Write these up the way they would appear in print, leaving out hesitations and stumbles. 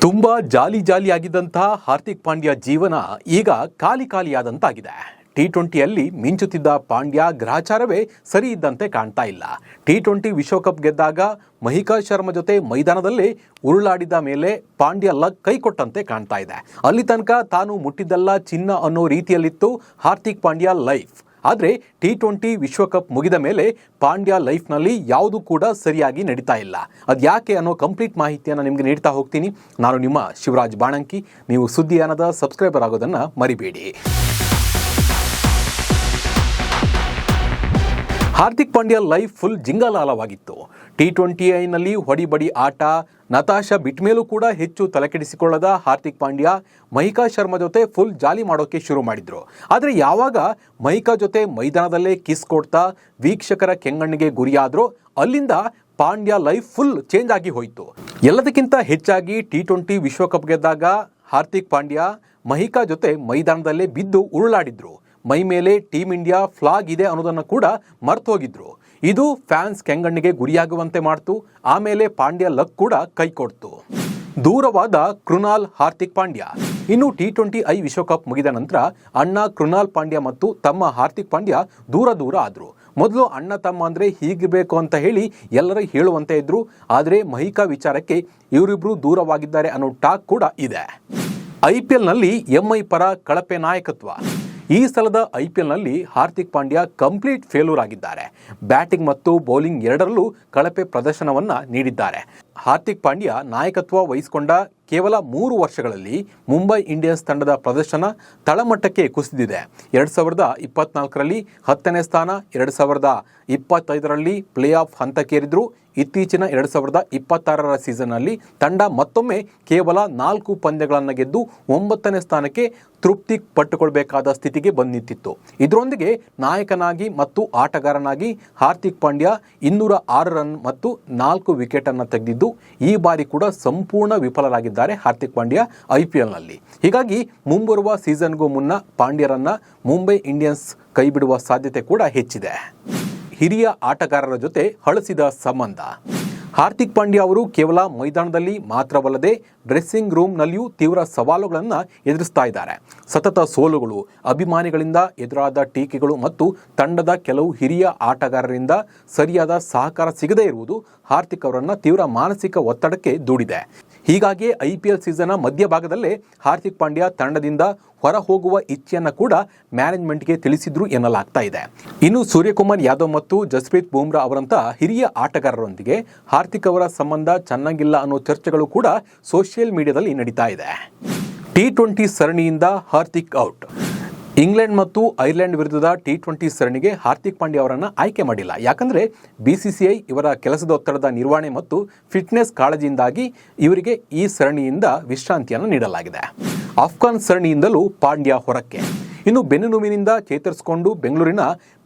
ತುಂಬಾ ಜಾಲಿಯಾಗಿದ್ದಂತಹ ಹಾರ್ದಿಕ್ ಪಾಂಡ್ಯ ಜೀವನ ಈಗ ಖಾಲಿಯಾದಂತಾಗಿದೆ. ಟಿ20ಯಲ್ಲಿ ಮಿಂಚುತ್ತಿದ್ದ ಪಾಂಡ್ಯ ಗ್ರಹಚಾರವೇ ಸರಿ ಇದ್ದಂತೆ ಕಾಣ್ತಾ ಇಲ್ಲ. ಟಿ20 ವಿಶ್ವಕಪ್ ಗೆದ್ದಾಗ ಮಹಿಕಾ ಶರ್ಮಾ ಜೊತೆ ಮೈದಾನದಲ್ಲೇ ಉರುಳಾಡಿದ ಮೇಲೆ ಪಾಂಡ್ಯ ಲಕ್ ಕೈ ಕೊಟ್ಟಂತೆ ಕಾಣ್ತಾ ಇದೆ. ಅಲ್ಲಿ ತನಕ ತಾನು ಮುಟ್ಟಿದ್ದಲ್ಲ ಚಿನ್ನ ಅನ್ನೋ ರೀತಿಯಲ್ಲಿತ್ತು ಹಾರ್ದಿಕ್ ಪಾಂಡ್ಯ ಲೈಫ್. ಆದರೆ ಟಿ20 ವಿಶ್ವಕಪ್ ಮುಗಿದ ಮೇಲೆ ಪಾಂಡ್ಯ ಲೈಫ್ನಲ್ಲಿ ಯಾವುದು ಕೂಡ ಸರಿಯಾಗಿ ನಡೀತಾ ಇಲ್ಲ. ಅದು ಯಾಕೆ ಅನ್ನೋ ಕಂಪ್ಲೀಟ್ ಮಾಹಿತಿಯನ್ನು ನಿಮಗೆ ನೀಡ್ತಾ ಹೋಗ್ತೀನಿ. ನಾನು ನಿಮ್ಮ ಶಿವರಾಜ್ ಬಾಣಂಕಿ. ನೀವು ಸುದ್ದಿಯಾನದ ಸಬ್ಸ್ಕ್ರೈಬರ್ ಆಗೋದನ್ನು ಮರಿಬೇಡಿ. ಹಾರ್ದಿಕ್ ಪಾಂಡ್ಯ ಲೈಫ್ ಫುಲ್ ಜಿಂಗಾಲಾಲವಾಗಿತ್ತು. ಟಿ20ನಲ್ಲಿ ಹೊಡಿಬಡಿ ಆಟ, ನತಾಶಾ ಬಿಟ್ಟ ಮೇಲೂ ಕೂಡ ಹೆಚ್ಚು ತಲೆಕೆಡಿಸಿಕೊಳ್ಳದ ಹಾರ್ದಿಕ್ ಪಾಂಡ್ಯ ಮಹಿಕಾ ಶರ್ಮಾ ಜೊತೆ ಫುಲ್ ಜಾಲಿ ಮಾಡೋಕೆ ಶುರು ಮಾಡಿದ್ರು. ಆದರೆ ಯಾವಾಗ ಮಹಿಕಾ ಜೊತೆ ಮೈದಾನದಲ್ಲೇ ಕಿಸ್ ಕೊಡ್ತಾ ವೀಕ್ಷಕರ ಕೆಂಗಣ್ಣಿಗೆ ಗುರಿಯಾದ್ರು, ಅಲ್ಲಿಂದ ಪಾಂಡ್ಯ ಲೈಫ್ ಫುಲ್ ಚೇಂಜ್ ಆಗಿ ಹೋಯಿತು. ಎಲ್ಲದಕ್ಕಿಂತ ಹೆಚ್ಚಾಗಿ ಟಿ20 ವಿಶ್ವಕಪ್ ಗೆದ್ದಾಗ ಹಾರ್ದಿಕ್ ಪಾಂಡ್ಯ ಮಹಿಕಾ ಜೊತೆ ಮೈದಾನದಲ್ಲೇ ಬಿದ್ದು ಉರುಳಾಡಿದ್ರು. ಮೈ ಮೇಲೆ ಟೀಮ್ ಇಂಡಿಯಾ ಫ್ಲಾಗ್ ಇದೆ ಅನ್ನೋದನ್ನು ಕೂಡ ಮರ್ತು ಹೋಗಿದ್ರು. ಇದು ಫ್ಯಾನ್ಸ್ ಕೆಂಗಣ್ಣಿಗೆ ಗುರಿಯಾಗುವಂತೆ ಮಾಡ್ತು. ಆಮೇಲೆ ಪಾಂಡ್ಯ ಲಕ್ ಕೂಡ ಕೈ ಕೊಡ್ತು. ದೂರವಾದ ಕೃನಾಲ್ ಹಾರ್ದಿಕ್ ಪಾಂಡ್ಯ. ಇನ್ನು ಟಿ20 ವಿಶ್ವಕಪ್ ಮುಗಿದ ನಂತರ ಅಣ್ಣ ಕೃನಾಲ್ ಪಾಂಡ್ಯ ಮತ್ತು ತಮ್ಮ ಹಾರ್ದಿಕ್ ಪಾಂಡ್ಯ ದೂರ ಆದರು. ಮೊದಲು ಅಣ್ಣ ತಮ್ಮ ಅಂದರೆ ಹೀಗಿರಬೇಕು ಅಂತ ಹೇಳಿ ಎಲ್ಲರೂ ಹೇಳುವಂತೆ ಇದ್ರು. ಆದರೆ ಮಹಿಕಾ ವಿಚಾರಕ್ಕೆ ಇವರಿಬ್ರು ದೂರವಾಗಿದ್ದಾರೆ ಅನ್ನೋ ಟಾಕ್ ಕೂಡ ಇದೆ. IPLನಲ್ಲಿ ಎಂಐ ಪರ ಕಳಪೆ ನಾಯಕತ್ವ. ಈ ಸಲದ IPLನಲ್ಲಿ ಹಾರ್ದಿಕ್ ಪಾಂಡ್ಯ ಕಂಪ್ಲೀಟ್ ಫೇಲ್ಯೂರ್ ಆಗಿದ್ದಾರೆ. ಬ್ಯಾಟಿಂಗ್ ಮತ್ತು ಬೌಲಿಂಗ್ ಎರಡರಲ್ಲೂ ಕಳಪೆ ಪ್ರದರ್ಶನವನ್ನು ನೀಡಿದ್ದಾರೆ. ಹಾರ್ದಿಕ್ ಪಾಂಡ್ಯ ನಾಯಕತ್ವ ವಹಿಸಿಕೊಂಡ ಕೇವಲ 3 ವರ್ಷಗಳಲ್ಲಿ ಮುಂಬೈ ಇಂಡಿಯನ್ಸ್ ತಂಡದ ಪ್ರದರ್ಶನ ತಳಮಟ್ಟಕ್ಕೆ ಕುಸಿದಿದೆ. 2024ರಲ್ಲಿ 10ನೇ ಸ್ಥಾನ, 2025ರಲ್ಲಿ ಪ್ಲೇ ಆಫ್ ಹಂತಕ್ಕೇರಿದ್ರು. ಇತ್ತೀಚಿನ 2026ರ ಸೀಸನ್ನಲ್ಲಿ ತಂಡ ಮತ್ತೊಮ್ಮೆ ಕೇವಲ 4 ಪಂದ್ಯಗಳನ್ನು ಗೆದ್ದು 9ನೇ ಸ್ಥಾನಕ್ಕೆ ತೃಪ್ತಿ ಪಟ್ಟುಕೊಳ್ಬೇಕಾದ ಸ್ಥಿತಿಗೆ ಬಂದಿತ್ತಿತ್ತು. ಇದರೊಂದಿಗೆ ನಾಯಕನಾಗಿ ಮತ್ತು ಆಟಗಾರನಾಗಿ ಹಾರ್ದಿಕ್ ಪಾಂಡ್ಯ 206 ರನ್ ಮತ್ತು 4 ವಿಕೆಟನ್ನು ತೆಗೆದಿದ್ದು, ಈ ಬಾರಿ ಕೂಡ ಸಂಪೂರ್ಣ ವಿಫಲರಾಗಿದ್ದಾರೆ ಹಾರ್ದಿಕ್ ಪಾಂಡ್ಯ IPLನಲ್ಲಿ. ಹೀಗಾಗಿ ಮುಂಬರುವ ಸೀಸನ್ಗೂ ಮುನ್ನ ಪಾಂಡ್ಯರನ್ನ ಮುಂಬೈ ಇಂಡಿಯನ್ಸ್ ಕೈಬಿಡುವ ಸಾಧ್ಯತೆ ಕೂಡ ಹೆಚ್ಚಿದೆ. ಹಿರಿಯ ಆಟಗಾರರ ಜೊತೆ ಹಳಸಿದ ಸಂಬಂಧ. ಹಾರ್ದಿಕ್ ಪಾಂಡ್ಯ ಅವರು ಕೇವಲ ಮೈದಾನದಲ್ಲಿ ಮಾತ್ರವಲ್ಲದೆ ಡ್ರೆಸ್ಸಿಂಗ್ ರೂಮ್ನಲ್ಲಿಯೂ ತೀವ್ರ ಸವಾಲುಗಳನ್ನು ಎದುರಿಸ್ತಾ ಇದ್ದಾರೆ. ಸತತ ಸೋಲುಗಳು, ಅಭಿಮಾನಿಗಳಿಂದ ಎದುರಾದ ಟೀಕೆಗಳು ಮತ್ತು ತಂಡದ ಕೆಲವು ಹಿರಿಯ ಆಟಗಾರರಿಂದ ಸರಿಯಾದ ಸಹಕಾರ ಸಿಗದೇ ಇರುವುದು ಹಾರ್ದಿಕ್ ಅವರನ್ನು ತೀವ್ರ ಮಾನಸಿಕ ಒತ್ತಡಕ್ಕೆ ದೂಡಿದೆ. ಹೀಗಾಗಿ IPL ಸೀಸನ್ನ ಮಧ್ಯಭಾಗದಲ್ಲೇ ಹಾರ್ದಿಕ್ ಪಾಂಡ್ಯ ತಂಡದಿಂದ ಹೊರ ಹೋಗುವ ಇಚ್ಛೆಯನ್ನು ಕೂಡ ಮ್ಯಾನೇಜ್ಮೆಂಟ್ಗೆ ತಿಳಿಸಿದ್ರು ಎನ್ನಲಾಗ್ತಾ ಇದೆ. ಇನ್ನು ಸೂರ್ಯಕುಮಾರ್ ಯಾದವ್ ಮತ್ತು ಜಸ್ಪ್ರೀತ್ ಬೂಮ್ರಾ ಅವರಂಥ ಹಿರಿಯ ಆಟಗಾರರೊಂದಿಗೆ ಹಾರ್ದಿಕ್ ಅವರ ಸಂಬಂಧ ಚೆನ್ನಾಗಿಲ್ಲ ಅನ್ನೋ ಚರ್ಚೆಗಳು ಕೂಡ ಸೋಷಿಯಲ್ ಮೀಡಿಯಾದಲ್ಲಿ ನಡೀತಾ ಇದೆ. ಟಿ20 ಸರಣಿಯಿಂದ ಹಾರ್ದಿಕ್ ಔಟ್. ಇಂಗ್ಲೆಂಡ್ ಮತ್ತು ಐರ್ಲೆಂಡ್ ವಿರುದ್ಧದ ಟಿ20 ಸರಣಿಗೆ ಹಾರ್ದಿಕ್ ಪಾಂಡ್ಯ ಅವರನ್ನು ಆಯ್ಕೆ ಮಾಡಿಲ್ಲ. ಯಾಕಂದರೆ BCCI ಇವರ ಕೆಲಸದ ಒತ್ತಡದ ನಿರ್ವಹಣೆ ಮತ್ತು ಫಿಟ್ನೆಸ್ ಕಾಳಜಿಯಿಂದಾಗಿ ಇವರಿಗೆ ಈ ಸರಣಿಯಿಂದ ವಿಶ್ರಾಂತಿಯನ್ನು ನೀಡಲಾಗಿದೆ. ಅಫ್ಘಾನ್ ಸರಣಿಯಿಂದಲೂ ಪಾಂಡ್ಯ ಹೊರಕ್ಕೆ. ಇನ್ನು ಬೆನ್ನು ನೋವಿನಿಂದ ಚೇತರಿಸಿಕೊಂಡು ಬೆಂಗಳೂರಿನ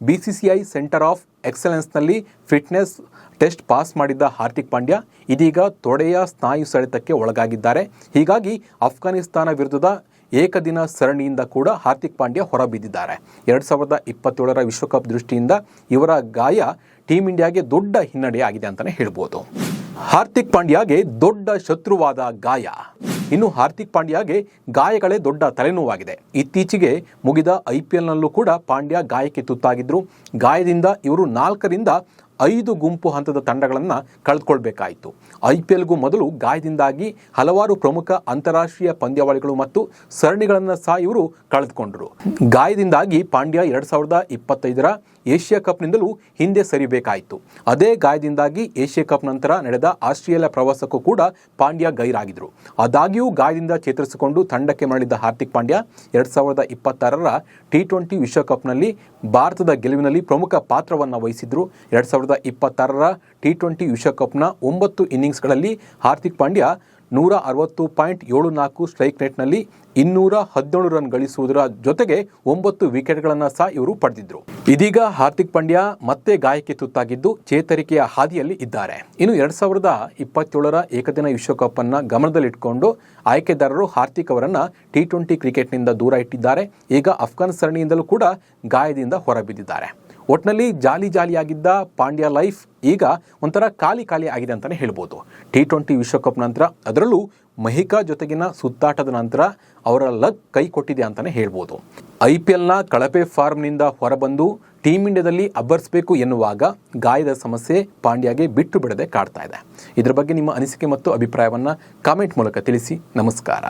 BCCI ಸೆಂಟರ್ ಆಫ್ ಎಕ್ಸಲೆನ್ಸ್ನಲ್ಲಿ ಫಿಟ್ನೆಸ್ ಟೆಸ್ಟ್ ಪಾಸ್ ಮಾಡಿದ್ದ ಹಾರ್ದಿಕ್ ಪಾಂಡ್ಯ ಇದೀಗ ತೊಡೆಯ ಸ್ನಾಯು ಸೆಳೆತಕ್ಕೆ ಒಳಗಾಗಿದ್ದಾರೆ. ಹೀಗಾಗಿ ಅಫ್ಘಾನಿಸ್ತಾನ ವಿರುದ್ಧದ ಏಕದಿನ ಸರಣಿಯಿಂದ ಕೂಡ ಹಾರ್ದಿಕ್ ಪಾಂಡ್ಯ ಹೊರಬಿದ್ದಿದ್ದಾರೆ. 2027ರ ವಿಶ್ವಕಪ್ ದೃಷ್ಟಿಯಿಂದ ಇವರ ಗಾಯ ಟೀಮ್ ಇಂಡಿಯಾಗೆ ದೊಡ್ಡ ಹಿನ್ನಡೆ ಆಗಿದೆ ಅಂತಲೇ ಹೇಳ್ಬೋದು. ಹಾರ್ದಿಕ್ ಪಾಂಡ್ಯಗೆ ದೊಡ್ಡ ಶತ್ರುವಾದ ಗಾಯ. ಇನ್ನು ಹಾರ್ದಿಕ್ ಪಾಂಡ್ಯಗೆ ಗಾಯಗಳೇ ದೊಡ್ಡ ತಲೆನೋವಾಗಿದೆ. ಇತ್ತೀಚೆಗೆ ಮುಗಿದ IPLನಲ್ಲೂ ಕೂಡ ಪಾಂಡ್ಯ ಗಾಯಕ್ಕೆ ತುತ್ತಾಗಿದ್ರು. ಗಾಯದಿಂದ ಇವರು 4ರಿಂದ 5 ಗುಂಪು ಹಂತದ ತಂಡಗಳನ್ನು ಕಳೆದುಕೊಳ್ಬೇಕಾಯಿತು. IPLಗೂ ಮೊದಲು ಗಾಯದಿಂದಾಗಿ ಹಲವಾರು ಪ್ರಮುಖ ಅಂತಾರಾಷ್ಟ್ರೀಯ ಪಂದ್ಯಾವಳಿಗಳು ಮತ್ತು ಸರಣಿಗಳನ್ನು ಸಹ ಇವರು ಕಳೆದುಕೊಂಡರು. ಗಾಯದಿಂದಾಗಿ ಪಾಂಡ್ಯ 2025ರ ಏಷ್ಯಾ ಕಪ್ನಿಂದಲೂ ಹಿಂದೆ ಸರಿಬೇಕಾಯಿತು. ಅದೇ ಗಾಯದಿಂದಾಗಿ ಏಷ್ಯಾ ಕಪ್ ನಂತರ ನಡೆದ ಆಸ್ಟ್ರೇಲಿಯಾ ಪ್ರವಾಸಕ್ಕೂ ಕೂಡ ಪಾಂಡ್ಯ ಗೈರಾಗಿದ್ದರು. ಆದಾಗ್ಯೂ ಗಾಯದಿಂದ ಚೇತರಿಸಿಕೊಂಡು ತಂಡಕ್ಕೆ ಮರಳಿದ್ದ ಹಾರ್ದಿಕ್ ಪಾಂಡ್ಯ 2026ರ ಟಿ20 ವಿಶ್ವಕಪ್ನಲ್ಲಿ ಭಾರತದ ಗೆಲುವಿನಲ್ಲಿ ಪ್ರಮುಖ ಪಾತ್ರವನ್ನು ವಹಿಸಿದ್ರು. 2026ರ ಟಿ20 ವಿಶ್ವಕಪ್ನ 9 ಇನ್ನಿಂಗ್ಸ್ಗಳಲ್ಲಿ ಹಾರ್ದಿಕ್ ಪಾಂಡ್ಯ 160.74 ಸ್ಟ್ರೈಕ್ ರೇಟ್ನಲ್ಲಿ 217 ರನ್ ಗಳಿಸುವುದರ ಜೊತೆಗೆ 9 ವಿಕೆಟ್ಗಳನ್ನು ಸಹ ಇವರು ಪಡೆದಿದ್ದರು. ಇದೀಗ ಹಾರ್ದಿಕ್ ಪಾಂಡ್ಯ ಮತ್ತೆ ಗಾಯಕ್ಕೆ ತುತ್ತಾಗಿದ್ದು ಚೇತರಿಕೆಯ ಹಾದಿಯಲ್ಲಿ ಇದ್ದಾರೆ. ಇನ್ನು 2027ರ ಏಕದಿನ ವಿಶ್ವಕಪ್ ಅನ್ನು ಗಮನದಲ್ಲಿಟ್ಟುಕೊಂಡು ಆಯ್ಕೆದಾರರು ಹಾರ್ದಿಕ್ ಅವರನ್ನು ಟಿ20 ಕ್ರಿಕೆಟ್ನಿಂದ ದೂರ ಇಟ್ಟಿದ್ದಾರೆ. ಈಗ ಅಫ್ಘಾನ್ ಸರಣಿಯಿಂದಲೂ ಕೂಡ ಗಾಯದಿಂದ ಹೊರಬಿದ್ದಿದ್ದಾರೆ. ಒಟ್ಟಿನಲ್ಲಿ ಜಾಲಿಯಾಗಿದ್ದ ಪಾಂಡ್ಯ ಲೈಫ್ ಈಗ ಒಂಥರ ಖಾಲಿ ಆಗಿದೆ ಅಂತಲೇ ಹೇಳ್ಬೋದು. T20 ವಿಶ್ವಕಪ್ ನಂತರ, ಅದರಲ್ಲೂ ಮಹಿಕಾ ಜೊತೆಗಿನ ಸುತ್ತಾಟದ ನಂತರ ಅವರ ಲಕ್ ಕೈ ಕೊಟ್ಟಿದೆ ಅಂತಲೇ ಹೇಳ್ಬೋದು. IPLನ ಕಳಪೆ ಫಾರ್ಮ್ನಿಂದ ಹೊರಬಂದು ಟೀಮ್ ಇಂಡಿಯಾದಲ್ಲಿ ಅಬ್ಬರಿಸಬೇಕು ಎನ್ನುವಾಗ ಗಾಯದ ಸಮಸ್ಯೆ ಪಾಂಡ್ಯಗೆ ಬಿಟ್ಟು ಬಿಡದೆ ಕಾಡ್ತಾ ಇದೆ. ಇದರ ಬಗ್ಗೆ ನಿಮ್ಮ ಅನಿಸಿಕೆ ಮತ್ತು ಅಭಿಪ್ರಾಯವನ್ನು ಕಾಮೆಂಟ್ ಮೂಲಕ ತಿಳಿಸಿ. ನಮಸ್ಕಾರ.